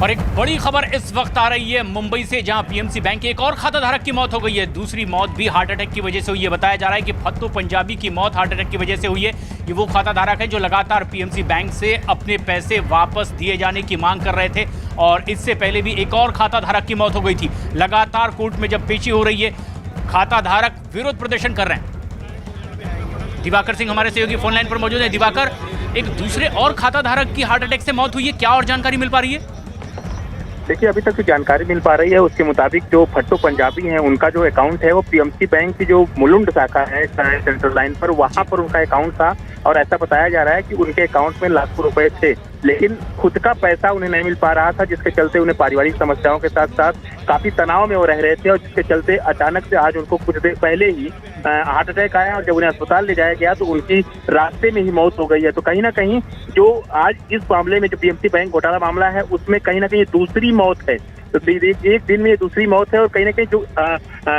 और एक बड़ी खबर इस वक्त आ रही है मुंबई से, जहां पीएमसी बैंक के एक और खाता धारक की मौत हो गई है। दूसरी मौत भी हार्ट अटैक की वजह से हुई है। बताया जा रहा है कि फत्तू पंजाबी की मौत हार्ट अटैक की वजह से हुई है। ये वो खाता धारक है जो लगातार पीएमसी बैंक से अपने पैसे वापस दिए जाने की मांग कर रहे थे, और इससे पहले भी एक और खाता धारक की मौत हो गई थी। लगातार कोर्ट में जब पेशी हो रही है, खाता धारक विरोध प्रदर्शन कर रहे हैं। दिवाकर सिंह हमारे सहयोगी फोन लाइन पर मौजूद है। दिवाकर, एक दूसरे और खाता धारक की हार्ट अटैक से मौत हुई है, क्या और जानकारी मिल पा रही है? देखिए, अभी तक जो जानकारी मिल पा रही है उसके मुताबिक जो फट्टू पंजाबी हैं उनका जो अकाउंट है वो पीएमसी बैंक की जो मुलुंड शाखा है सेंट्रल लाइन पर, वहां पर उनका अकाउंट था। और ऐसा बताया जा रहा है कि उनके अकाउंट में लाखों रुपए थे, लेकिन खुद का पैसा उन्हें नहीं मिल पा रहा था, जिसके चलते उन्हें पारिवारिक समस्याओं के साथ साथ काफी तनाव में वो रह रहे थे, और जिसके चलते अचानक से आज उनको कुछ देर पहले ही हार्ट अटैक आया, और जब उन्हें अस्पताल ले जाया गया तो उनकी रास्ते में ही मौत हो गई है। तो कहीं ना कहीं जो आज इस मामले में जो पीएमसी बैंक घोटाला मामला है उसमें कहीं ना कहीं दूसरी मौत है। तो एक दिन में ये दूसरी मौत है, और कहीं ना कहीं जो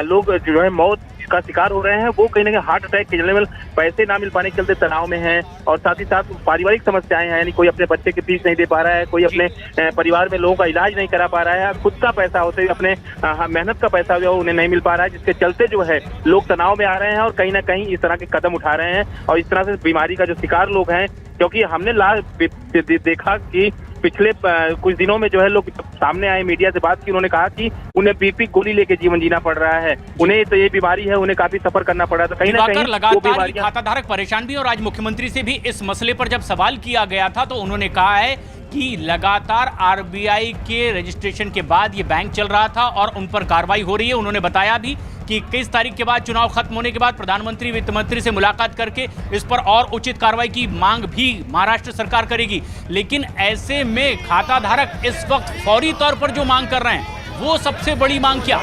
लोग जो है मौत का शिकार हो रहे हैं वो कहीं ना कहीं हार्ट अटैक के जरिए पैसे ना मिल पाने के चलते तनाव में हैं, और साथ ही साथ पारिवारिक समस्याएं हैं। यानी कोई अपने बच्चे की फीस नहीं दे पा रहा है, कोई अपने परिवार में लोगों का इलाज नहीं करा पा रहा है, खुद का पैसा होते हुए अपने मेहनत का पैसा जो है उन्हें नहीं मिल पा रहा है, जिसके चलते जो है लोग तनाव में आ रहे हैं और कहीं ना कहीं इस तरह के कदम उठा रहे हैं, और इस तरह से बीमारी का जो शिकार लोग हैं। क्योंकि हमने देखा कि पिछले कुछ दिनों में जो है लोग सामने आए, मीडिया से बात की, उन्होंने कहा कि उन्हें बीपी गोली लेके जीवन जीना पड़ रहा है, उन्हें तो ये बीमारी है, उन्हें काफी सफर करना पड़ रहा है। तो कहीं ना कहीं लगातार खाता धारक परेशान भी, और आज मुख्यमंत्री से भी इस मसले पर जब सवाल किया गया था तो उन्होंने कहा है कि लगातार आरबीआई के रजिस्ट्रेशन के बाद ये बैंक चल रहा था और उन पर कार्रवाई हो रही है। उन्होंने बताया भी कि 21 तारीख के बाद, चुनाव खत्म होने के बाद, प्रधानमंत्री वित्त मंत्री से मुलाकात करके इस पर और उचित कार्रवाई की मांग भी महाराष्ट्र सरकार करेगी। लेकिन ऐसे में खाता धारक इस वक्त फौरी तौर पर जो मांग कर रहे हैं वो सबसे बड़ी मांग क्या?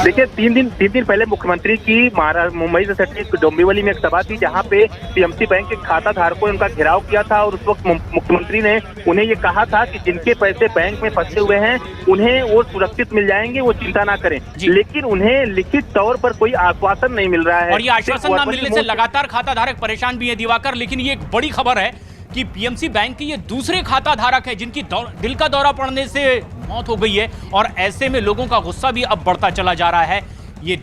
देखिए, तीन दिन पहले मुख्यमंत्री की मुंबई से सटे डोंबिवली में एक सभा थी, जहां पे पीएमसी बैंक के खाता धारकों ने उनका घेराव किया था, और उस वक्त मुख्यमंत्री ने उन्हें ये कहा था कि जिनके पैसे बैंक में फंसे हुए हैं उन्हें वो सुरक्षित मिल जाएंगे, वो चिंता ना करें। लेकिन उन्हें लिखित तौर पर कोई आश्वासन नहीं मिल रहा है, और ये आश्वासन न मिलने से लगातार खाता धारक परेशान भी है। दिवाकर, लेकिन ये एक बड़ी खबर है कि पीएमसी बैंक की ये दूसरे खाता धारक है जिनकी दिल का दौरा पड़ने से मौत हो गई है, और ऐसे में लोगों का गुस्सा भी अब बढ़ता चला जा रहा है। ये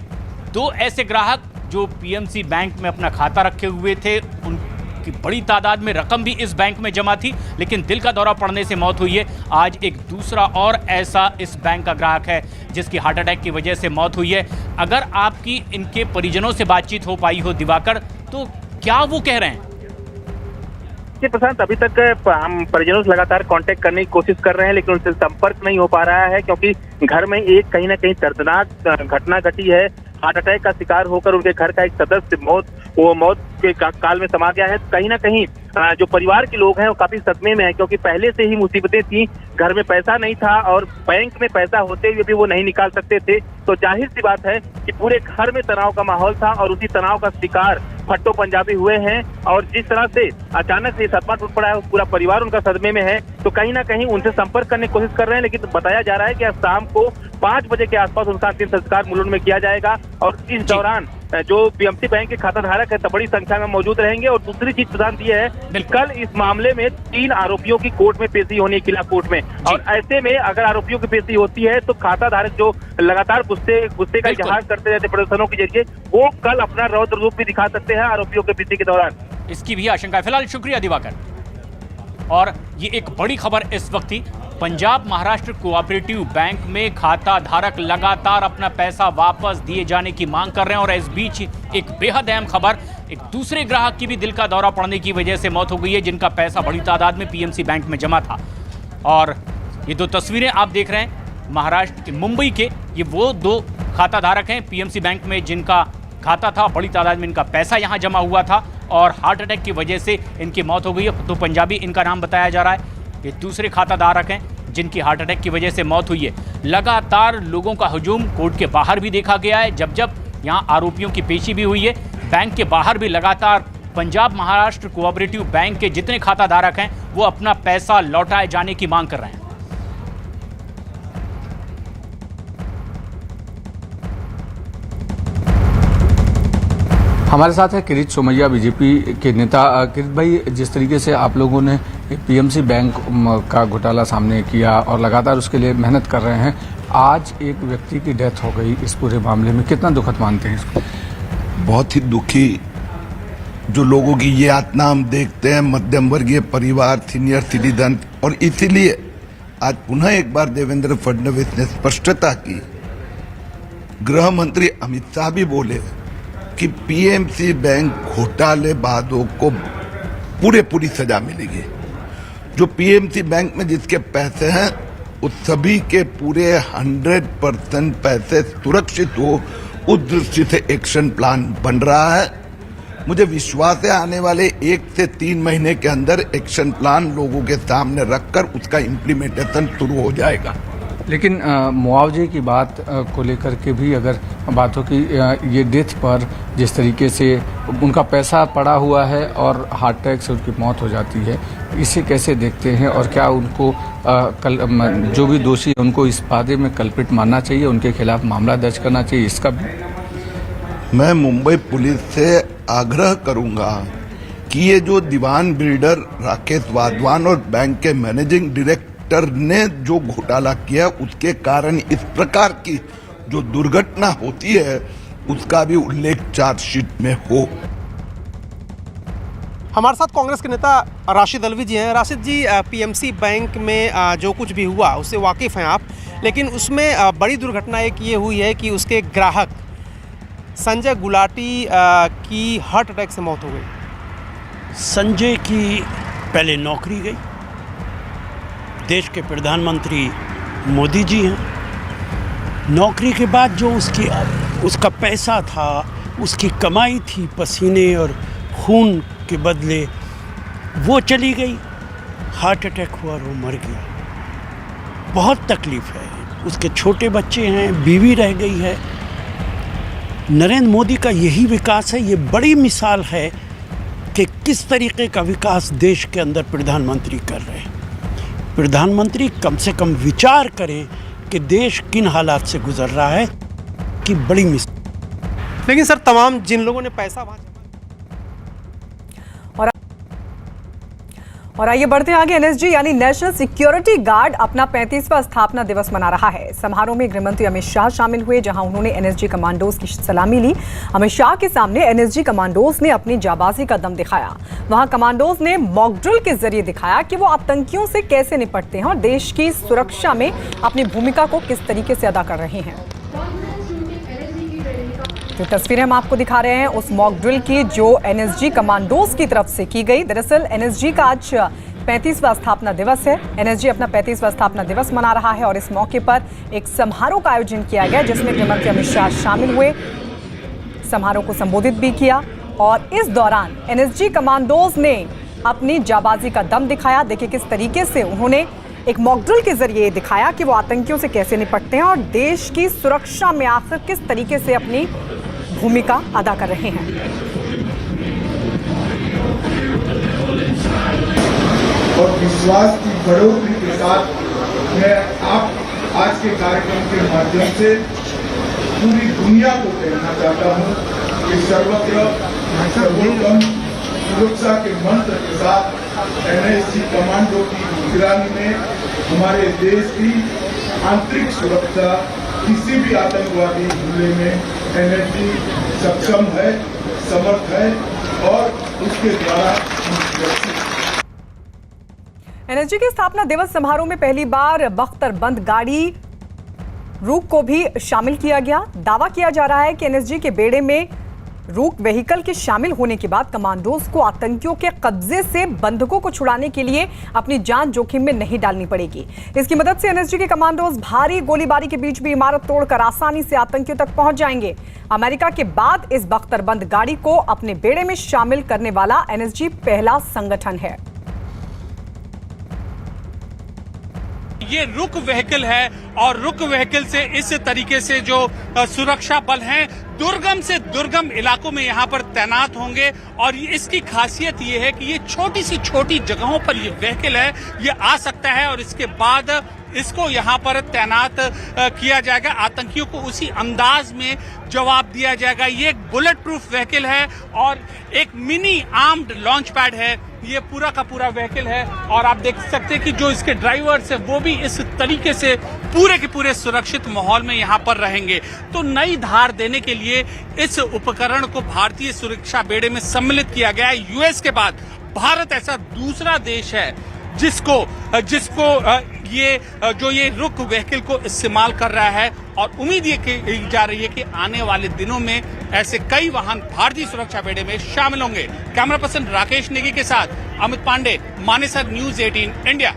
दो ऐसे ग्राहक जो पीएमसी बैंक में अपना खाता रखे हुए थे, उनकी बड़ी तादाद में रकम भी इस बैंक में जमा थी, लेकिन दिल का दौरा पड़ने से मौत हुई है। आज एक दूसरा और ऐसा इस बैंक का ग्राहक है जिसकी हार्ट अटैक की वजह से मौत हुई है। अगर आपकी इनके परिजनों से बातचीत हो पाई हो दिवाकर, तो क्या वो कह रहे हैं? प्रशांत, अभी तक हम परिजनों से लगातार कांटेक्ट करने की कोशिश कर रहे हैं, लेकिन उनसे संपर्क नहीं हो पा रहा है, क्योंकि घर में एक कहीं ना कहीं दर्दनाक घटना घटी है। हार्ट अटैक का शिकार होकर उनके घर का एक सदस्य मौत के काल में समा गया है। कहीं ना कहीं जो परिवार के लोग हैं वो काफी सदमे में है, क्योंकि पहले से ही मुसीबतें थी, घर में पैसा नहीं था और बैंक में पैसा होते हुए भी वो नहीं निकाल सकते थे। तो जाहिर सी बात है कि पूरे घर में तनाव का माहौल था, और उसी तनाव का शिकार फट्टो पंजाबी हुए हैं, और जिस तरह से अचानक से सदमा टूट पड़ा है, पूरा परिवार उनका सदमे में है। तो कहीं ना कहीं उनसे संपर्क करने की कोशिश कर रहे हैं, लेकिन बताया जा रहा है कि आज शाम को 5 बजे के आसपास उनका अंतिम संस्कार मुलुंड में किया जाएगा, और इस दौरान जो पीएमसी बैंक के खाता धारक है तो बड़ी संख्या में मौजूद रहेंगे। और दूसरी चीज प्रधान ये है, कल इस मामले में 3 आरोपियों की कोर्ट में पेशी होनी है, किला कोर्ट में, और ऐसे में अगर आरोपियों की पेशी होती है तो खाता धारक जो लगातार गुस्से का इजहार करते रहते प्रदर्शनों के जरिए, वो कल अपना रौद्र रूप भी दिखा सकते हैं आरोपियों के पेशी के दौरान। इसकी भी आशंका है। फिलहाल शुक्रिया दिवाकर। और ये एक बड़ी खबर इस वक्त थी, पंजाब महाराष्ट्र कोऑपरेटिव बैंक में खाता धारक लगातार अपना पैसा वापस दिए जाने की मांग कर रहे हैं, और इस बीच एक बेहद अहम खबर, एक दूसरे ग्राहक की भी दिल का दौरा पड़ने की वजह से मौत हो गई है, जिनका पैसा बड़ी तादाद में पीएमसी बैंक में जमा था। और ये दो तस्वीरें आप देख रहे हैं महाराष्ट्र के मुंबई के, ये वो दो खाता धारक हैं पीएमसी बैंक में जिनका खाता था, बड़ी तादाद में इनका पैसा यहाँ जमा हुआ था, और हार्ट अटैक की वजह से इनकी मौत हो गई है। तो पंजाबी इनका नाम बताया जा रहा है। ये दूसरे खाता धारक हैं जिनकी हार्ट अटैक की वजह से मौत हुई है। लगातार लोगों का हुजूम कोर्ट के बाहर भी देखा गया है, जब यहाँ आरोपियों की पेशी भी हुई है। बैंक के बाहर भी लगातार पंजाब महाराष्ट्र कोऑपरेटिव बैंक के जितने खाता धारक हैं वो अपना पैसा लौटाए जाने की मांग कर रहे हैं। हमारे साथ है किरीट सोमैया, बीजेपी के नेता। किरीट भाई, जिस तरीके से आप लोगों ने पीएमसी बैंक का घोटाला सामने किया और लगातार उसके लिए मेहनत कर रहे हैं, आज एक व्यक्ति की डेथ हो गई इस पूरे मामले में, कितना दुखद मानते हैं इसको? बहुत ही दुखी जो लोगों की ये यातना हम देखते हैं, मध्यम वर्गीय परिवार, सीनियर सिटीजन। और इसीलिए आज पुनः एक बार देवेंद्र फडणवीस ने स्पष्टता की, गृह मंत्री अमित शाह भी बोले कि पीएमसी बैंक घोटालेबाजों को पूरी सजा मिलेगी। जो पीएमसी बैंक में जिसके पैसे हैं उस सभी के पूरे 100% पैसे सुरक्षित हो, उस दृष्टि से एक्शन प्लान बन रहा है। मुझे विश्वास है आने वाले 1 से 3 महीने के अंदर एक्शन प्लान लोगों के सामने रखकर उसका इम्प्लीमेंटेशन शुरू हो जाएगा। लेकिन मुआवजे की बात को लेकर के भी अगर बात हो कि ये डेथ पर जिस तरीके से उनका पैसा पड़ा हुआ है और हार्ट अटैक से उनकी मौत हो जाती है, इसे कैसे देखते हैं? और क्या उनको जो भी दोषी है उनको इस बारे में कल्पित मानना चाहिए, उनके खिलाफ मामला दर्ज करना चाहिए? इसका मैं मुंबई पुलिस से आग्रह करूंगा कि ये जो दीवान बिल्डर राकेश वाधवान और बैंक के मैनेजिंग डायरेक्टर ने जो घोटाला किया, उसके कारण इस प्रकार की जो दुर्घटना होती है उसका भी उल्लेख चार्जशीट में हो। हमारे साथ कांग्रेस के नेता राशिद अलवी जी हैं। राशिद जी, पीएमसी बैंक में जो कुछ भी हुआ उससे वाकिफ़ हैं आप, लेकिन उसमें बड़ी दुर्घटना एक ये हुई है कि उसके ग्राहक संजय गुलाटी की हार्ट अटैक से मौत हो गई। संजय की पहले नौकरी गई। देश के प्रधानमंत्री मोदी जी हैं। नौकरी के बाद जो उसका पैसा था, उसकी कमाई थी पसीने और खून के बदले, वो चली गई। हार्ट अटैक हुआ और वो मर गया। बहुत तकलीफ़ है। उसके छोटे बच्चे हैं, बीवी रह गई है। नरेंद्र मोदी का यही विकास है। ये बड़ी मिसाल है कि किस तरीके का विकास देश के अंदर प्रधानमंत्री कर रहे हैं। प्रधानमंत्री कम से कम विचार करें कि देश किन हालात से गुजर रहा है, कि बड़ी मिसाल। लेकिन सर, तमाम जिन लोगों ने पैसा वहाँ और आइए बढ़ते हैं आगे। एनएसजी यानी नेशनल सिक्योरिटी गार्ड अपना 35वां स्थापना दिवस मना रहा है। समारोह में गृहमंत्री अमित शाह शामिल हुए, जहां उन्होंने एनएसजी कमांडोज की सलामी ली। अमित शाह के सामने एनएसजी कमांडोज ने अपनी जाबाजी का दम दिखाया। वहां कमांडोज ने मॉक ड्रिल के जरिए दिखाया कि वो आतंकियों से कैसे निपटते हैं और देश की सुरक्षा में अपनी भूमिका को किस तरीके से अदा कर रहे हैं। जो तस्वीरें हम आपको दिखा रहे हैं उस मॉक ड्रिल की, जो एनएसजी कमांडोज की तरफ से की गई। दरअसल एनएसजी का आज 35वां स्थापना दिवस है। एनएसजी अपना 35वां स्थापना दिवस मना रहा है और इस मौके पर एक समारोह का आयोजन किया गया, जिसमें गृहमंत्री अमित शाह शामिल हुए, समारोह को संबोधित भी किया। और इस दौरान एनएसजी कमांडोज ने अपनी जाबाजी का दम दिखाया। देखिए किस तरीके से उन्होंने एक मॉक ड्रिल के जरिए दिखाया कि वो आतंकियों से कैसे निपटते हैं और देश की सुरक्षा में आखिर किस तरीके से अपनी भूमिका अदा कर रहे हैं। और विश्वास की बढ़ोतरी के साथ मैं आप आज के कार्यक्रम के माध्यम से पूरी दुनिया को कहना चाहता हूं कि सर्वत्र सर्वोत्तम सुरक्षा के मंत्र के साथ एनएसजी कमांडो की निगरानी में हमारे देश की आंतरिक सुरक्षा, किसी भी आतंकवादी हमले में एनएसजी सक्षम है, समर्थ है और उसके द्वारा एनएसजी के स्थापना दिवस समारोह में पहली बार बख्तरबंद गाड़ी रूक को भी शामिल किया गया। दावा किया जा रहा है कि एनएसजी के बेड़े में रूक व्हीकल के शामिल होने के बाद कमांडोज को आतंकियों के कब्जे से बंधकों को छुड़ाने के लिए अपनी जान जोखिम में नहीं डालनी पड़ेगी। इसकी मदद से एनएसजी के कमांडोज भारी गोलीबारी के बीच भी इमारत तोड़कर आसानी से आतंकियों तक पहुंच जाएंगे। अमेरिका के बाद इस बख्तरबंद गाड़ी को अपने बेड़े में शामिल करने वाला एनएसजी पहला संगठन है। ये रुक व्हीकल है और रुक व्हीकल से इस तरीके से जो सुरक्षा बल हैं दुर्गम से दुर्गम इलाकों में यहाँ पर तैनात होंगे। और इसकी खासियत ये है कि ये छोटी सी छोटी जगहों पर ये व्हीकल है, ये आ सकता है और इसके बाद इसको यहाँ पर तैनात किया जाएगा। आतंकियों को उसी अंदाज में जवाब दिया जाएगा। ये एक बुलेट प्रूफ व्हीकल है और एक मिनी आर्म्ड लॉन्च पैड है। ये पूरा का पूरा व्हीकल है और आप देख सकते हैं कि जो इसके ड्राइवर्स है वो भी इस तरीके से पूरे के पूरे सुरक्षित माहौल में यहाँ पर रहेंगे। तो नई धार देने के लिए इस उपकरण को भारतीय सुरक्षा बेड़े में सम्मिलित किया गया है। यूएस के बाद भारत ऐसा दूसरा देश है जिसको ये रुक व्हीकल को इस्तेमाल कर रहा है और उम्मीद ये की जा रही है कि आने वाले दिनों में ऐसे कई वाहन भारतीय सुरक्षा बेड़े में शामिल होंगे। कैमरा पर्सन राकेश नेगी के साथ अमित पांडे, मानेसर, न्यूज 18 इंडिया।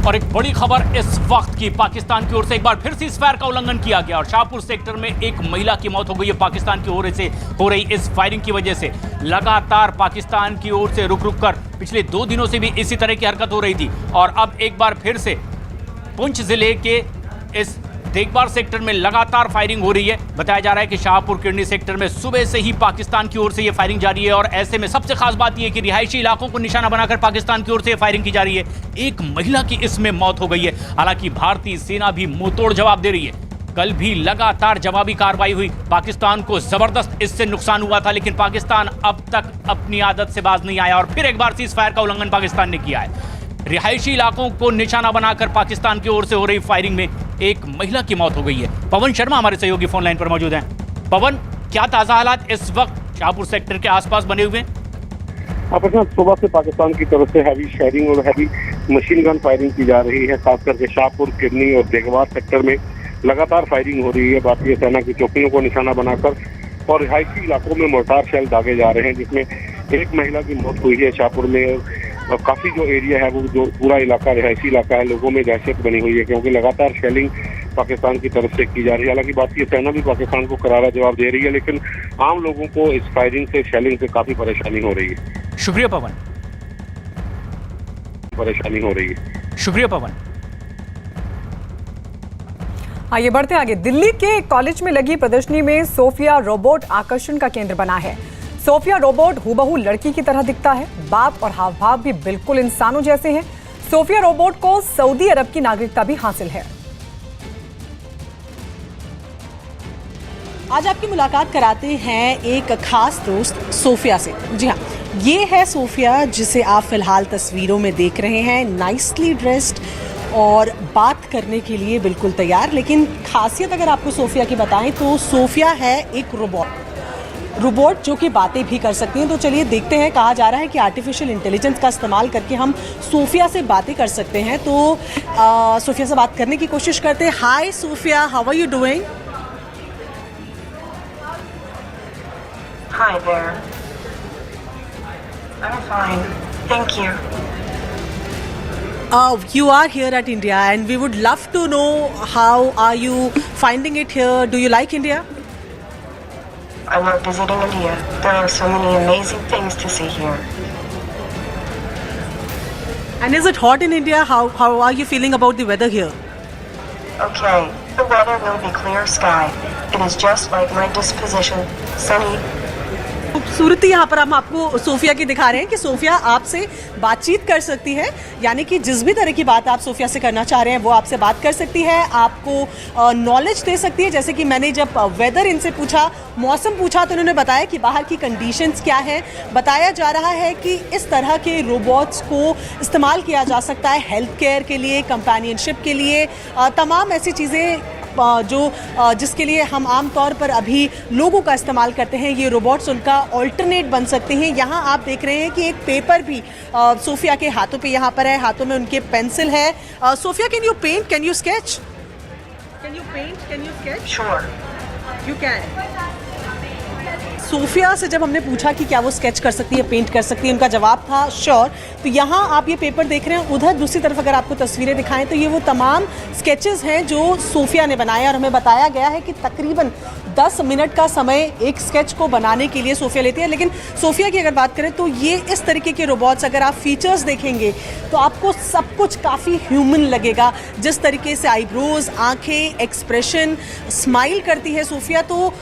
और एक बड़ी खबर इस वक्त की, पाकिस्तान की ओर से एक बार फिर सीज़फायर का उल्लंघन किया गया और शाहपुर सेक्टर में एक महिला की मौत हो गई है। पाकिस्तान की ओर से हो रही इस फायरिंग की वजह से लगातार पाकिस्तान की ओर से रुक कर पिछले 2 दिनों से भी इसी तरह की हरकत हो रही थी और अब एक बार फिर से पुंछ जिले के इस देखबार सेक्टर में लगातार फायरिंग हो रही है। बताया जा रहा है कि शाहपुर किरनी सेक्टर में सुबह से ही पाकिस्तान की ओर से यह फायरिंग जारी है और ऐसे में सबसे खास बात यह है कि रिहायशी इलाकों को निशाना बनाकर पाकिस्तान की ओर से फायरिंग की जा रही है। एक महिला की इसमें मौत हो गई है। हालांकि भारतीय सेना भी मुंहतोड़ जवाब दे रही है। कल भी लगातार जवाबी कार्रवाई हुई, पाकिस्तान को जबरदस्त इससे नुकसान हुआ था, लेकिन पाकिस्तान अब तक अपनी आदत से बाज नहीं आया और फिर एक बार सीज़फायर का उल्लंघन पाकिस्तान ने किया है। रिहायशी इलाकों को निशाना बनाकर पाकिस्तान की ओर से हो रही फायरिंग में एक महिला की मौत हो गई है। पवन शर्मा हमारे सहयोगी फोन लाइन पर मौजूद हैं। पवन, क्या ताजा हालात इस वक्त शाहपुर सेक्टर के आसपास बने हुए हैं? सुबह से पाकिस्तान की तरफ से हैवी शेयरिंग और हैवी मशीन गन फायरिंग की जा रही है। खास करके शाहपुर, किरनी और देखबार सेक्टर में लगातार फायरिंग हो रही है। भारतीय सेना की चौकियों को निशाना बनाकर और रिहायशी इलाकों में मोर्टार शेल दागे जा रहे हैं, जिसमें एक महिला की मौत हुई है शाहपुर में। और काफी जो एरिया है वो जो पूरा इलाका रिहायशी इलाका है, लोगों में दहशत बनी हुई है क्योंकि लगातार शेलिंग पाकिस्तान की तरफ से की जा रही है। हालांकि भारतीय सेना भी पाकिस्तान को करारा जवाब दे रही है, लेकिन आम लोगों को इस फायरिंग से, शेलिंग से काफी परेशानी हो रही है। शुक्रिया पवन। परेशानी हो रही है। शुक्रिया पवन। आइए बढ़ते आगे। दिल्ली के कॉलेज में लगी प्रदर्शनी में सोफिया रोबोट आकर्षण का केंद्र बना है। सोफिया रोबोट हूबहू लड़की की तरह दिखता है। बात और हाव भाव भी बिल्कुल इंसानों जैसे हैं। सोफिया रोबोट को सऊदी अरब की नागरिकता भी हासिल है। आज आपकी मुलाकात कराते हैं एक खास दोस्त सोफिया से। जी हाँ, ये है सोफिया जिसे आप फिलहाल तस्वीरों में देख रहे हैं, नाइसली ड्रेस्ड और बात करने के लिए बिल्कुल तैयार। लेकिन खासियत अगर आपको सोफिया की बताएं तो सोफिया है एक रोबोट जो कि बातें भी कर सकती हैं। तो चलिए देखते हैं। कहा जा रहा है कि आर्टिफिशियल इंटेलिजेंस का इस्तेमाल करके हम सोफिया से बातें कर सकते हैं। तो सोफिया से बात करने की कोशिश करते हैं। Hi Sophia, how are you doing? Hi there. I'm fine. Thank you. You are here at India and we would love to know how are you finding it here? Do you like India? I love visiting India. There are so many amazing things to see here. And is it hot in India? How are you feeling about the weather here? Okay, the weather will be clear sky. It is just like my disposition, sunny. खूबसूरती यहाँ पर हम आपको Sophia की दिखा रहे हैं कि सोफिया आपसे बातचीत कर सकती है, यानी कि जिस भी तरह की बात आप सोफिया से करना चाह रहे हैं वो आपसे बात कर सकती है, आपको नॉलेज दे सकती है। जैसे कि मैंने जब वेदर इनसे पूछा, मौसम पूछा, तो उन्होंने बताया कि बाहर की कंडीशंस क्या है। बताया जा रहा है कि इस तरह के रोबोट्स को इस्तेमाल किया जा सकता है हेल्थ केयर के लिए, कंपेनियनशिप के लिए, तमाम ऐसी चीज़ें जिसके लिए हम आम तौर पर अभी लोगों का इस्तेमाल करते हैं। ये रोबोट्स उनका ऑल्टरनेट बन सकते हैं। यहाँ आप देख रहे हैं कि एक पेपर भी सोफिया के हाथों पे यहाँ पर है, हाथों में उनके पेंसिल है। Sophia, can you paint, can you sketch? Can you paint, can you sketch? Sure. You can. Sophia से जब हमने पूछा कि क्या वो स्केच कर सकती है, पेंट कर सकती है, उनका जवाब था श्योर। तो यहाँ आप ये पेपर देख रहे हैं, उधर दूसरी तरफ अगर आपको तस्वीरें दिखाएं तो ये वो तमाम स्केचेस हैं जो सोफिया ने बनाए और हमें बताया गया है कि तकरीबन 10 मिनट का समय एक स्केच को बनाने के लिए सोफिया लेती है। लेकिन सोफिया की अगर बात करें तो ये इस तरीके के रोबोट्स, अगर आप फीचर्स देखेंगे तो आपको सब कुछ काफ़ी ह्यूमन लगेगा। जिस तरीके से आईब्रोज, आंखें, एक्सप्रेशन, स्माइल करती है सोफिया, तो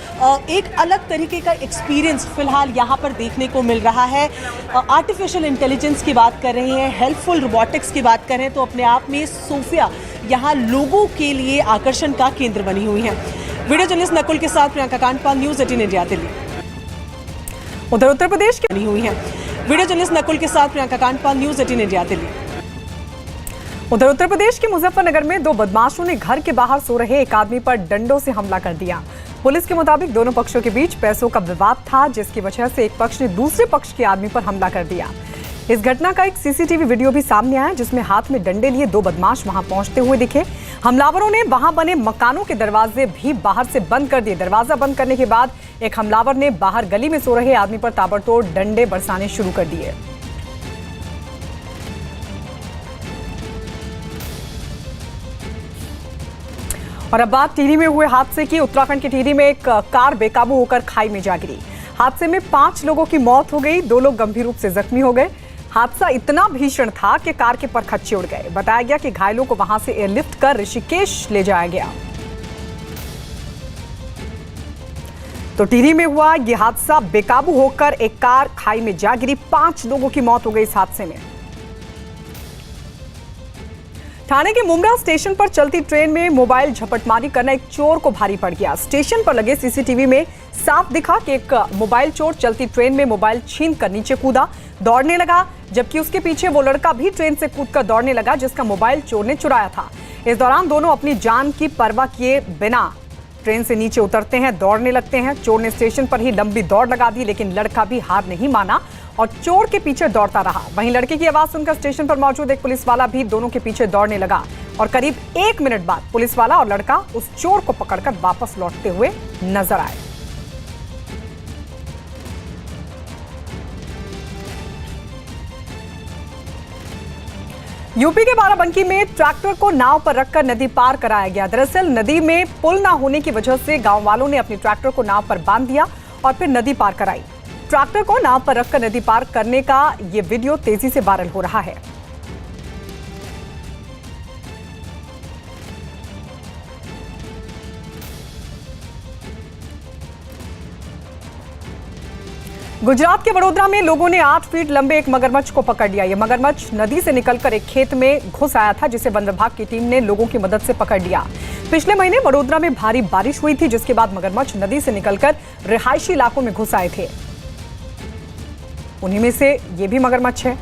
एक अलग तरीके का एक्सपीरियंस फिलहाल यहाँ पर देखने को मिल रहा है। आर्टिफिशियल इंटेलिजेंस की बात कर रहे हैं, हेल्पफुल रोबोटिक्स की बात करें तो अपने आप में सोफिया यहाँ लोगों के लिए आकर्षण का केंद्र बनी हुई है। वीडियो जर्नलिस्ट नकुल के साथ प्रियंका कांडपाल, न्यूज़ 18 इंडिया, दिल्ली। उधर उत्तर प्रदेश की बनी हुई है। वीडियो जर्नलिस्ट नकुल के साथ प्रियंका कांडपाल, न्यूज़ 18 इंडिया, दिल्ली। उधर उत्तर प्रदेश के मुजफ्फरनगर में दो बदमाशों ने घर के बाहर सो रहे एक आदमी पर डंडों से हमला कर दिया। पुलिस के मुताबिक दोनों पक्षों के बीच पैसों का विवाद था, जिसकी वजह से एक पक्ष ने दूसरे पक्ष के आदमी पर हमला कर दिया। इस घटना का एक सीसीटीवी वीडियो भी सामने आया, जिसमें हाथ में डंडे लिए दो बदमाश वहां पहुंचते हुए दिखे। हमलावरों ने वहां बने मकानों के दरवाजे भी बाहर से बंद कर दिए। दरवाजा बंद करने के बाद एक हमलावर ने बाहर गली में सो रहे आदमी पर ताबड़तोड़ डंडे बरसाने शुरू कर दिए। और अब बात टिहरी में हुए हादसे की। उत्तराखंड के टिहरी में एक कार बेकाबू होकर खाई में जा गिरी। हादसे में 5 लोगों की मौत हो गई, 2 लोग गंभीर रूप से जख्मी हो गए। हादसा इतना भीषण था कि कार के परखच्चे उड़ गए। बताया गया कि घायलों को वहां से एयरलिफ्ट कर ऋषिकेश ले जाया गया। तो टिहरी में हुआ यह हादसा, बेकाबू होकर एक कार खाई में जा गिरी, 5 लोगों की मौत हो गई इस हादसे में। ठाणे के मुमरा स्टेशन पर चलती ट्रेन में मोबाइल झपटमारी करना एक चोर को भारी पड़ गया। स्टेशन पर लगे सीसीटीवी में साफ दिखा कि एक मोबाइल चोर चलती ट्रेन में मोबाइल छीन कर नीचे कूदा, दौड़ने लगा, जबकि उसके पीछे वो लड़का भी ट्रेन से कूदकर दौड़ने लगा जिसका मोबाइल चोर ने चुराया था। इस दौरान दोनों अपनी जान की परवाह किए बिना ट्रेन से नीचे उतरते हैं, दौड़ने लगते हैं। चोर ने स्टेशन पर ही लंबी दौड़ लगा दी, लेकिन लड़का भी हार नहीं माना और चोर के पीछे दौड़ता रहा। वहीं लड़के की आवाज सुनकर स्टेशन पर मौजूद एक पुलिस वाला भी दोनों के पीछे दौड़ने लगा और करीब 1 मिनट बाद पुलिस वाला और लड़का उस चोर को पकड़कर वापस लौटते हुए नजर आए। यूपी के बाराबंकी में ट्रैक्टर को नाव पर रखकर नदी पार कराया गया। दरअसल नदी में पुल न होने की वजह से गांव वालों ने अपने ट्रैक्टर को नाव पर बांध दिया और फिर नदी पार कराई। ट्रैक्टर को नाव पर रखकर नदी पार करने का ये वीडियो तेजी से वायरल हो रहा है। गुजरात के वडोदरा में लोगों ने 8 फीट लंबे एक मगरमच्छ को पकड़ लिया। यह मगरमच्छ नदी से निकलकर एक खेत में घुस आया था, जिसे वन विभाग की टीम ने लोगों की मदद से पकड़ लिया। पिछले महीने वडोदरा में भारी बारिश हुई थी, जिसके बाद मगरमच्छ नदी से निकलकर रिहायशी इलाकों में घुस आए थे। उन्हीं में से ये भी मगरमच्छ है।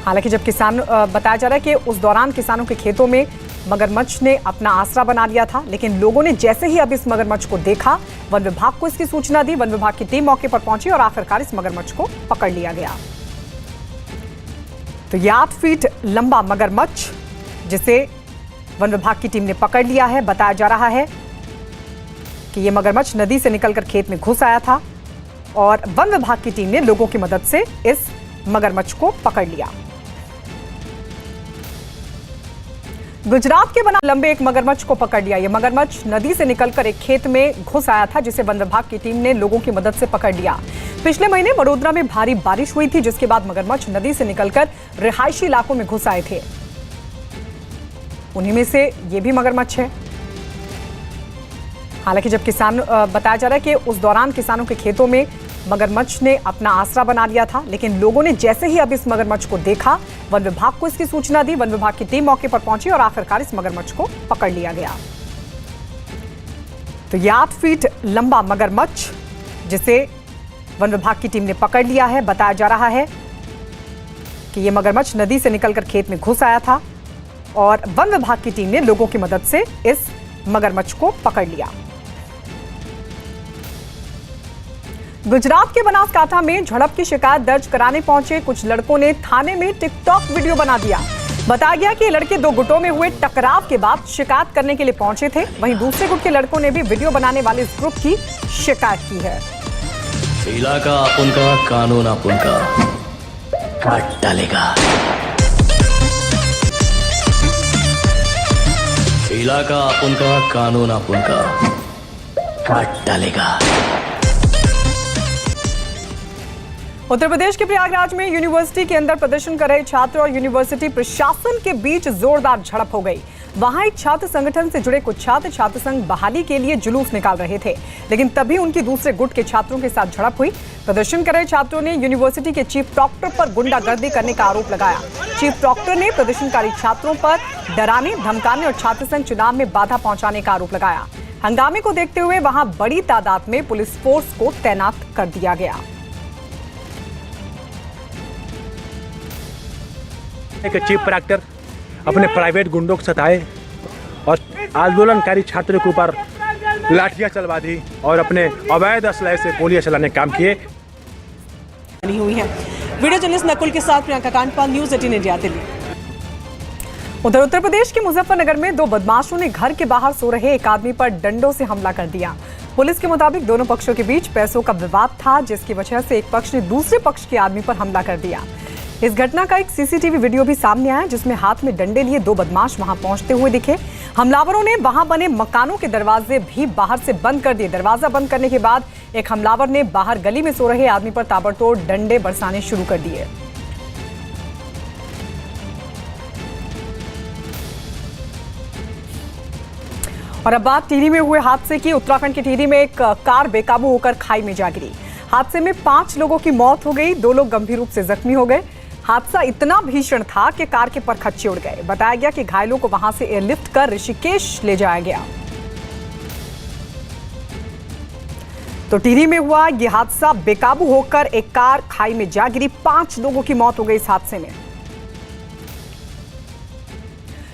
हालांकि जब किसान बताया जा रहा है कि उस दौरान किसानों के खेतों में मगरमच्छ ने अपना आसरा बना लिया था, लेकिन लोगों ने जैसे ही अब इस मगरमच्छ को देखा, वन विभाग को इसकी सूचना दी। वन विभाग की टीम मौके पर पहुंची और आखिरकार इस मगरमच्छ को पकड़ लिया गया। तो ये 8 फीट लंबा मगरमच्छ जिसे वन विभाग की टीम ने पकड़ लिया है। बताया जा रहा है कि यह मगरमच्छ नदी से निकलकर खेत में घुस आया था और वन विभाग की टीम ने लोगों की मदद से इस मगरमच्छ को पकड़ लिया। गुजरात के बना लंबे एक मगरमच्छ को पकड़ लिया। यह मगरमच्छ नदी से निकलकर एक खेत में घुस आया था, जिसे वन विभाग की टीम ने लोगों की मदद से पकड़ लिया। पिछले महीने वडोदरा में भारी बारिश हुई थी, जिसके बाद मगरमच्छ नदी से निकलकर रिहायशी इलाकों में घुस आए थे। उन्हीं में से ये भी मगरमच्छ है। हालांकि जब किसान बताया जा रहा है कि उस दौरान किसानों के खेतों में मगरमच्छ ने अपना आसरा बना लिया था, लेकिन लोगों ने जैसे ही अब इस मगरमच्छ को देखा, वन विभाग को इसकी सूचना दी। वन विभाग की टीम मौके पर पहुंची और आखिरकार इस मगरमच्छ को पकड़ लिया गया। तो ये 8 फीट लंबा मगरमच्छ जिसे वन विभाग की टीम ने पकड़ लिया है। बताया जा रहा है कि यह मगरमच्छ नदी से निकलकर खेत में घुस आया था और वन विभाग की टीम ने लोगों की मदद से इस मगरमच्छ को पकड़ लिया। गुजरात के बनासकांठा में झड़प की शिकायत दर्ज कराने पहुंचे कुछ लड़कों ने थाने में टिकटॉक वीडियो बना दिया। बताया गया कि ये लड़के 2 गुटों में हुए टकराव के बाद शिकायत करने के लिए पहुंचे थे। वहीं दूसरे गुट के लड़कों ने भी वीडियो बनाने वाले इस ग्रुप की शिकायत की है। इलाका अपन का, कानून अपन का, काट डालेगा। इलाका अपन का, कानून अपन का, काट डालेगा। उत्तर प्रदेश के प्रयागराज में यूनिवर्सिटी के अंदर प्रदर्शन कर रहे छात्र और यूनिवर्सिटी प्रशासन के बीच जोरदार झड़प हो गई। वहां एक छात्र संगठन से जुड़े कुछ छात्र संघ बहाली के लिए जुलूस निकाल रहे थे, लेकिन तभी उनकी दूसरे गुट के छात्रों के साथ झड़प हुई। प्रदर्शन कर रहे छात्रों ने यूनिवर्सिटी के चीफ प्रॉक्टर पर गुंडागर्दी करने का आरोप लगाया। चीफ प्रॉक्टर ने प्रदर्शनकारी छात्रों पर डराने, धमकाने और छात्र संघ चुनाव में बाधा पहुंचाने का आरोप लगाया। हंगामे को देखते हुए वहां बड़ी तादाद में पुलिस फोर्स को तैनात कर दिया गया। एक चीफ प्रॉक्टर अपने प्राइवेट गुंडों को सताए और आंदोलनकारी छात्रों के ऊपर लाठियां चलवा दी और अपने अवैध असलहे से गोलियां चलाने का काम किए। हुई है। वीडियो जर्नलिस्ट नकुल के साथ प्रियंका कांडपाल, न्यूज़ 18 इंडिया, दिल्ली। उधर उत्तर प्रदेश के मुजफ्फरनगर में दो बदमाशों ने घर के बाहर सो रहे एक आदमी पर डंडों से हमला कर दिया। पुलिस के मुताबिक दोनों पक्षों के बीच पैसों का विवाद था, जिसकी वजह से एक पक्ष ने दूसरे पक्ष के आदमी पर हमला कर दिया। इस घटना का एक सीसीटीवी वीडियो भी सामने आया, जिसमें हाथ में डंडे लिए दो बदमाश वहां पहुंचते हुए दिखे। हमलावरों ने वहां बने मकानों के दरवाजे भी बाहर से बंद कर दिए। दरवाजा बंद करने के बाद एक हमलावर ने बाहर गली में सो रहे आदमी पर ताबड़तोड़ डंडे बरसाने शुरू कर दिए। और अब बात टिहरी में हुए हादसे की। उत्तराखंड के टिहरी में एक कार बेकाबू होकर खाई में जा गिरी। हादसे में 5 लोगों की मौत हो गई, 2 लोग गंभीर रूप से जख्मी हो गए। हादसा इतना भीषण था कि कार के परखच्चे उड़ गए। बताया गया कि घायलों को वहां से एयरलिफ्ट कर ऋषिकेश ले जाया गया। तो टिहरी में हुआ यह हादसा, बेकाबू होकर एक कार खाई में जा गिरी, 5 लोगों की मौत हो गई इस हादसे में।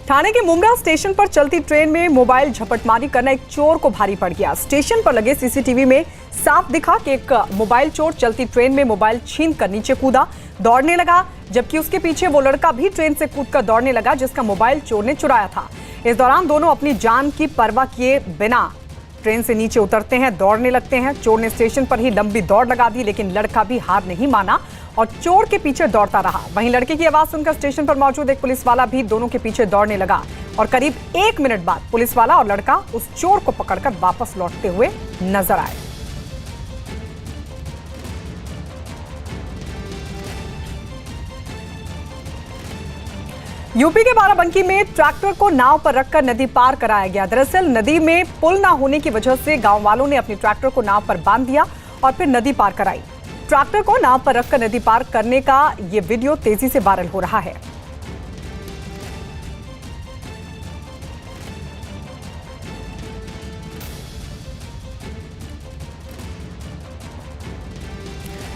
ठाणे के मुमरा स्टेशन पर चलती ट्रेन में मोबाइल झपटमारी करना एक चोर को भारी पड़ गया। स्टेशन पर लगे सीसीटीवी में साफ दिखा कि एक मोबाइल चोर चलती ट्रेन में मोबाइल छीन कर नीचे कूदा, दौड़ने लगा, जबकि उसके पीछे वो लड़का भी ट्रेन से कूदकर दौड़ने लगा जिसका मोबाइल चोर ने चुराया था। इस दौरान दोनों अपनी जान की परवाह किए बिना ट्रेन से नीचे उतरते हैं, दौड़ने लगते हैं। चोर ने स्टेशन पर ही लंबी दौड़ लगा दी, लेकिन लड़का भी हार नहीं माना और चोर के पीछे दौड़ता रहा। वहीं लड़के की आवाज सुनकर स्टेशन पर मौजूद एक पुलिस वाला भी दोनों के पीछे दौड़ने लगा और करीब 1 मिनट बाद पुलिस वाला और लड़का उस चोर को पकड़कर वापस लौटते हुए नजर आए। यूपी के बाराबंकी में ट्रैक्टर को नाव पर रखकर नदी पार कराया गया। दरअसल नदी में पुल न होने की वजह से गांव वालों ने अपने ट्रैक्टर को नाव पर बांध दिया और फिर नदी पार कराई। ट्रैक्टर को नाव पर रखकर नदी पार करने का ये वीडियो तेजी से वायरल हो रहा है।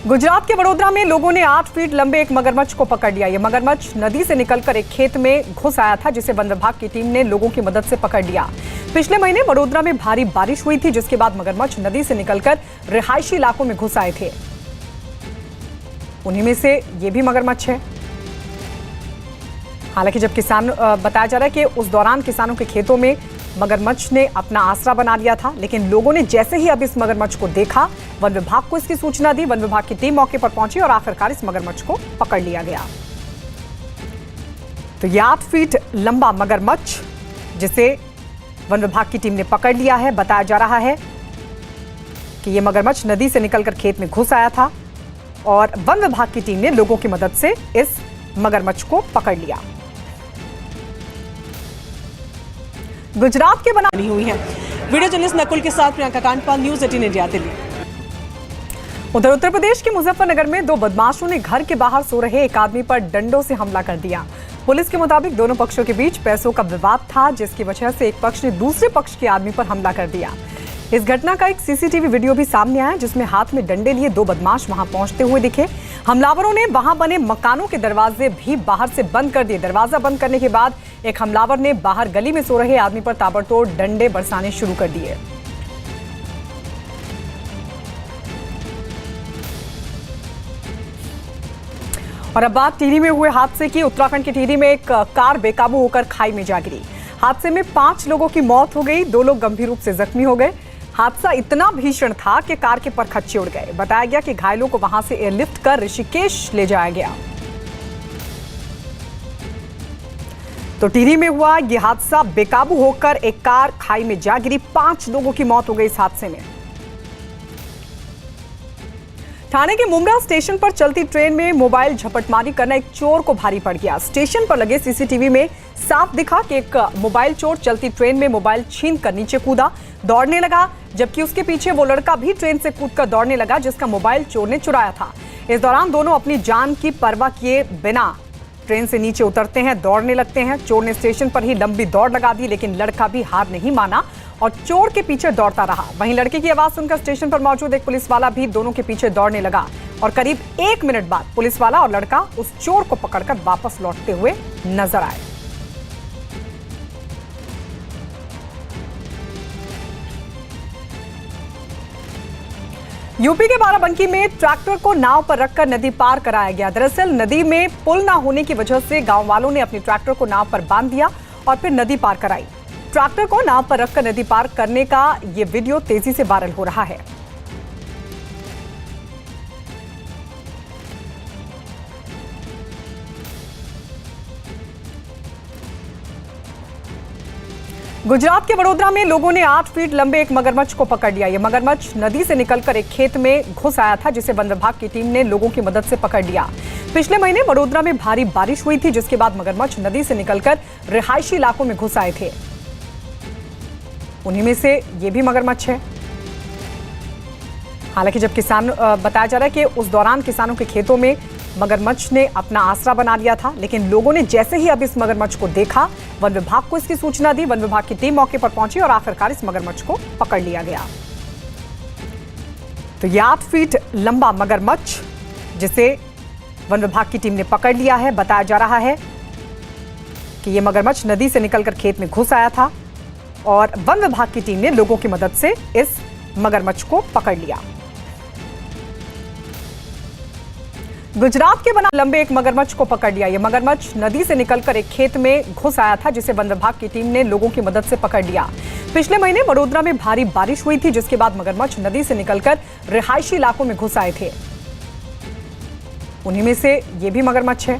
गुजरात के वडोदरा में लोगों ने 8 फीट लंबे एक मगरमच्छ को पकड़ लिया। यह मगरमच्छ नदी से निकलकर एक खेत में घुस आया था, जिसे वन विभाग की टीम ने लोगों की मदद से पकड़ लिया। पिछले महीने वडोदरा में भारी बारिश हुई थी, जिसके बाद मगरमच्छ नदी से निकलकर रिहायशी इलाकों में घुस आए थे। उन्हीं में से ये भी मगरमच्छ है। हालांकि जब किसान बताया जा रहा है कि उस दौरान किसानों के खेतों में मगरमच्छ ने अपना आसरा बना लिया था, लेकिन लोगों ने जैसे ही अब इस मगरमच्छ को देखा, वन विभाग को इसकी सूचना दी। वन विभाग की टीम मौके पर पहुंची और आखिरकार इस मगरमच्छ को पकड़ लिया गया। तो ये 8 फीट लंबा मगरमच्छ जिसे वन विभाग की टीम ने पकड़ लिया है। बताया जा रहा है कि यह मगरमच्छ नदी से निकलकर खेत में घुस आया था और वन विभाग की टीम ने लोगों की मदद से इस मगरमच्छ को पकड़ लिया। गुजरात के बनी हुई है। वीडियो जर्नलिस्ट नकुल के साथ प्रियंका कांडपाल, न्यूज़ 18 इंडिया, दिल्ली। उधर उत्तर प्रदेश के मुजफ्फरनगर में दो बदमाशों ने घर के बाहर सो रहे एक आदमी पर डंडों से हमला कर दिया। पुलिस के मुताबिक दोनों पक्षों के बीच पैसों का विवाद था, जिसकी वजह से एक पक्ष ने दूसरे पक्ष के आदमी पर हमला कर दिया। इस घटना का एक सीसीटीवी वीडियो भी सामने आया, जिसमें हाथ में डंडे लिए दो बदमाश वहां पहुंचते हुए दिखे। हमलावरों ने वहां बने मकानों के दरवाजे भी बाहर से बंद कर दिए। दरवाजा बंद करने के बाद एक हमलावर ने बाहर गली में सो रहे आदमी पर ताबड़तोड़ डंडे बरसाने शुरू कर दिए। और अब बात टिहरी में हुए हादसे की। उत्तराखंड के टिहरी में एक कार बेकाबू होकर खाई में जा गिरी। हादसे में 5 लोगों की मौत हो गई, 2 लोग गंभीर रूप से जख्मी हो गए। हादसा इतना भीषण था कि कार के परखच्चे उड़ गए। बताया गया कि घायलों को वहां से एयरलिफ्ट कर ऋषिकेश ले जाया गया। तो टिहरी में हुआ यह हादसा, बेकाबू होकर एक कार खाई में जा गिरी, 5 लोगों की मौत हो गई इस हादसे में। ठाणे के मुमरा स्टेशन पर चलती ट्रेन में मोबाइल झपटमारी करना एक चोर को भारी पड़ गया। स्टेशन पर लगे सीसीटीवी में साफ दिखा कि एक मोबाइल चोर चलती ट्रेन में मोबाइल छीन कर नीचे कूदा, दौड़ने लगा, जबकि उसके पीछे वो लड़का भी ट्रेन से कूदकर दौड़ने लगा जिसका मोबाइल चोर ने चुराया था। इस दौरान दोनों अपनी जान की परवाह किए बिना ट्रेन से नीचे उतरते हैं, दौड़ने लगते हैं। चोर ने स्टेशन पर ही लंबी दौड़ लगा दी, लेकिन लड़का भी हार नहीं माना और चोर के पीछे दौड़ता रहा। वहीं लड़के की आवाज सुनकर स्टेशन पर मौजूद एक पुलिस वाला भी दोनों के पीछे दौड़ने लगा और करीब 1 मिनट बाद पुलिस वाला और लड़का उस चोर को पकड़कर वापस लौटते हुए नजर आए। यूपी के बाराबंकी में ट्रैक्टर को नाव पर रखकर नदी पार कराया गया। दरअसल नदी में पुल न होने की वजह से गांव वालों ने अपने ट्रैक्टर को नाव पर बांध दिया और फिर नदी पार कराई। ट्रैक्टर को नाव पर रखकर नदी पार करने का ये वीडियो तेजी से वायरल हो रहा है। गुजरात के वडोदरा में लोगों ने 8 फीट लंबे एक मगरमच्छ को पकड़ लिया। यह मगरमच्छ नदी से निकलकर एक खेत में घुस आया था, जिसे वन विभाग की टीम ने लोगों की मदद से पकड़ लिया। पिछले महीने वडोदरा में भारी बारिश हुई थी, जिसके बाद मगरमच्छ नदी से निकलकर रिहायशी इलाकों में घुस आए थे। उन्हीं में से ये भी मगरमच्छ है। हालांकि जब किसान बताया जा रहा है कि उस दौरान किसानों के खेतों में मगरमच्छ ने अपना आसरा बना लिया था, लेकिन लोगों ने जैसे ही अब इस मगरमच्छ को देखा, वन विभाग को इसकी सूचना दी। वन विभाग की टीम मौके पर पहुंची और आखिरकार इस मगरमच्छ को पकड़ लिया गया। तो ये 8 फीट लंबा मगरमच्छ जिसे वन विभाग की टीम ने पकड़ लिया है। बताया जा रहा है कि यह मगरमच्छ नदी से निकलकर खेत में घुस आया था और वन विभाग की टीम ने लोगों की मदद से इस मगरमच्छ को पकड़ लिया। गुजरात के बना लंबे एक मगरमच्छ को पकड़ लिया। यह मगरमच्छ नदी से निकलकर एक खेत में घुस आया था, जिसे वन विभाग की टीम ने लोगों की मदद से पकड़ लिया। पिछले महीने वडोदरा में भारी बारिश हुई थी, जिसके बाद मगरमच्छ नदी से निकलकर रिहायशी इलाकों में घुस आए थे। उन्हीं में से ये भी मगरमच्छ है।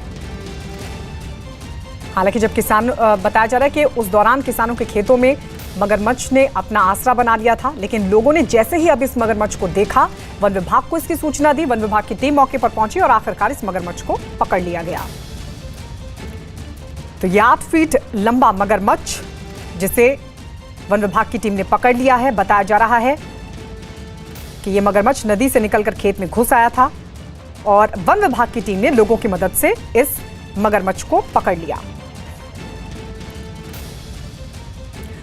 हालांकि जब किसान बताया जा रहा है कि उस दौरान किसानों के खेतों में मगरमच्छ ने अपना आसरा बना लिया था, लेकिन लोगों ने जैसे ही अब इस मगरमच्छ को देखा, वन विभाग को इसकी सूचना दी। वन विभाग की टीम मौके पर पहुंची और आखिरकार इस मगरमच्छ को पकड़ लिया गया। तो ये 8 फीट लंबा मगरमच्छ जिसे वन विभाग की टीम ने पकड़ लिया है। बताया जा रहा है कि यह मगरमच्छ नदी से निकलकर खेत में घुस आया था और वन विभाग की टीम ने लोगों की मदद से इस मगरमच्छ को पकड़ लिया।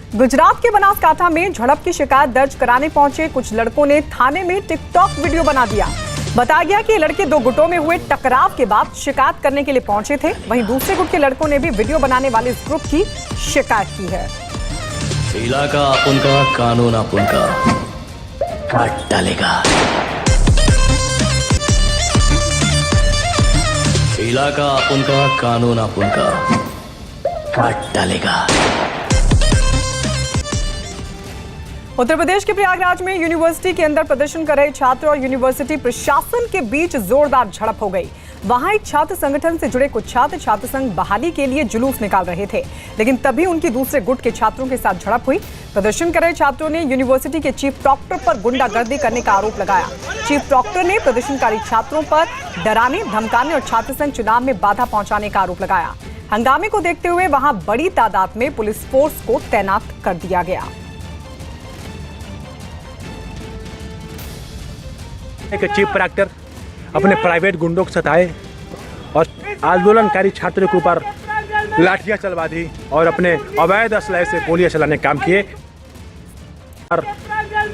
गुजरात के बनासकांठा में झड़प की शिकायत दर्ज कराने पहुंचे कुछ लड़कों ने थाने में टिकटॉक वीडियो बना दिया। बताया गया कि ये लड़के 2 गुटों में हुए टकराव के बाद शिकायत करने के लिए पहुंचे थे। वहीं दूसरे गुट के लड़कों ने भी वीडियो बनाने वाले इस ग्रुप की शिकायत की है। इलाका अपन का, कानून अपन का, काट डालेगा। इलाका अपन का, कानून अपन का, काट डालेगा। उत्तर प्रदेश के प्रयागराज में यूनिवर्सिटी के अंदर प्रदर्शन कर रहे छात्र और यूनिवर्सिटी प्रशासन के बीच जोरदार झड़प हो गई। वहां एक छात्र संगठन से जुड़े कुछ छात्र छात्र संघ बहाली के लिए जुलूस निकाल रहे थे, लेकिन तभी उनकी दूसरे गुट के छात्रों के साथ झड़प हुई। प्रदर्शन कर रहे छात्रों ने यूनिवर्सिटी के चीफ प्रॉक्टर पर गुंडागर्दी करने का आरोप लगाया। चीफ प्रॉक्टर ने प्रदर्शनकारी छात्रों पर डराने, धमकाने और छात्र संघ चुनाव में बाधा पहुंचाने का आरोप लगाया। हंगामे को देखते हुए वहां बड़ी तादाद में पुलिस फोर्स को तैनात कर दिया गया। एक चीफ प्रॉक्टर अपने प्राइवेट गुंडों को सताए और आंदोलनकारी छात्रों के ऊपर लाठियां चलवा दी और अपने अवैध असलहे से गोलियां चलाने का काम किए और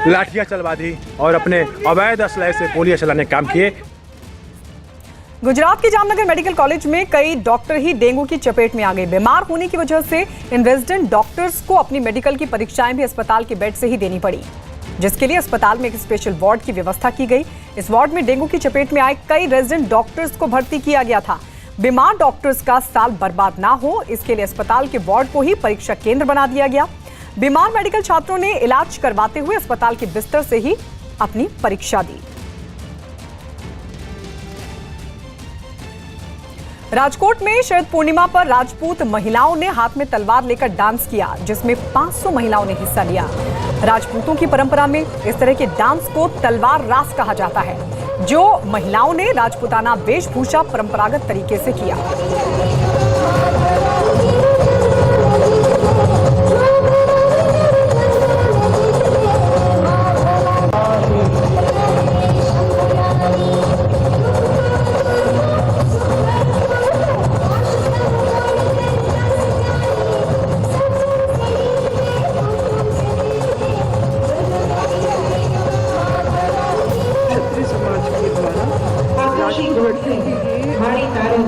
लाठियां चलवा दी और अपने अवैध असलहे से गोलियां चलाने का काम किए। गुजरात के जामनगर मेडिकल कॉलेज में कई डॉक्टर ही डेंगू की चपेट में आ गए। बीमार होने की वजह से इन रेजिडेंट डॉक्टर्स को अपनी मेडिकल की परीक्षाएं भी अस्पताल के बेड से ही देनी पड़ी, जिसके लिए अस्पताल में एक स्पेशल वार्ड की व्यवस्था की गई। इस वार्ड में डेंगू की चपेट में आए कई रेजिडेंट डॉक्टर्स को भर्ती किया गया था। बीमार डॉक्टर्स का साल बर्बाद ना हो, इसके लिए अस्पताल के वार्ड को ही परीक्षा केंद्र बना दिया गया। बीमार मेडिकल छात्रों ने इलाज करवाते हुए अस्पताल के बिस्तर से ही अपनी परीक्षा दी। राजकोट में शरद पूर्णिमा पर राजपूत महिलाओं ने हाथ में तलवार लेकर डांस किया, जिसमें 500 महिलाओं ने हिस्सा लिया। राजपूतों की परंपरा में इस तरह के डांस को तलवार रास कहा जाता है। जो महिलाओं ने राजपूताना वेशभूषा परंपरागत तरीके से किया।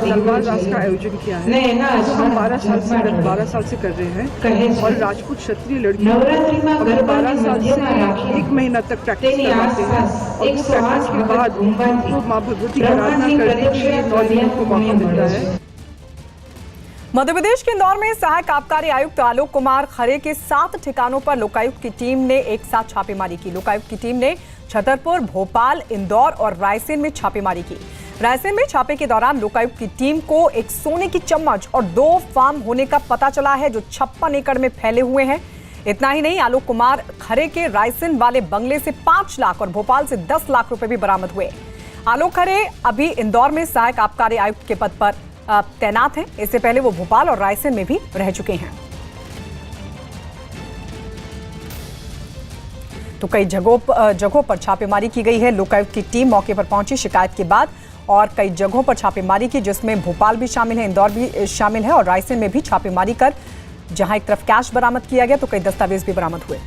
दरबार रास का आयोजन किया है जो हम 12 साल से कर रहे हैं और राजपूत क्षत्रिय लड़कियों अगर 12 साल से 1 महीना तक प्रैक्टिस करवाते हैं और वो प्रैक्टिस के बाद उनको माँ भगवती की आराधना करने के लिए 9 दिनों को मौका मिलता है। मध्य प्रदेश के इंदौर में सहायक आबकारी आयुक्त आलोक कुमार खरे के 7 ठिकानों पर लोकायुक्त की टीम ने एक साथ छापेमारी की। लोकायुक्त की टीम ने छतरपुर, भोपाल, इंदौर और रायसेन में छापेमारी की। रायसेन में छापे के दौरान लोकायुक्त की टीम को एक सोने की चम्मच और 2 फार्म होने का पता चला है जो 56 एकड़ में फैले हुए हैं। इतना ही नहीं, आलोक कुमार खरे के रायसेन वाले बंगले से 5 लाख और भोपाल से 10 लाख रुपए भी बरामद हुए। आलोक खरे अभी इंदौर में सहायक आबकारी आयुक्त के पद पर तैनात हैं। इससे पहले वो भोपाल और रायसेन में भी रह चुके हैं। तो कई जगहों पर छापेमारी की गई है। लोकायुक्त की टीम मौके पर पहुंची शिकायत के बाद और कई जगहों पर छापेमारी की, जिसमें भोपाल भी शामिल है, इंदौर भी शामिल है और रायसेन में भी छापेमारी कर जहां एक तरफ कैश बरामद किया गया तो कई दस्तावेज भी बरामद हुए।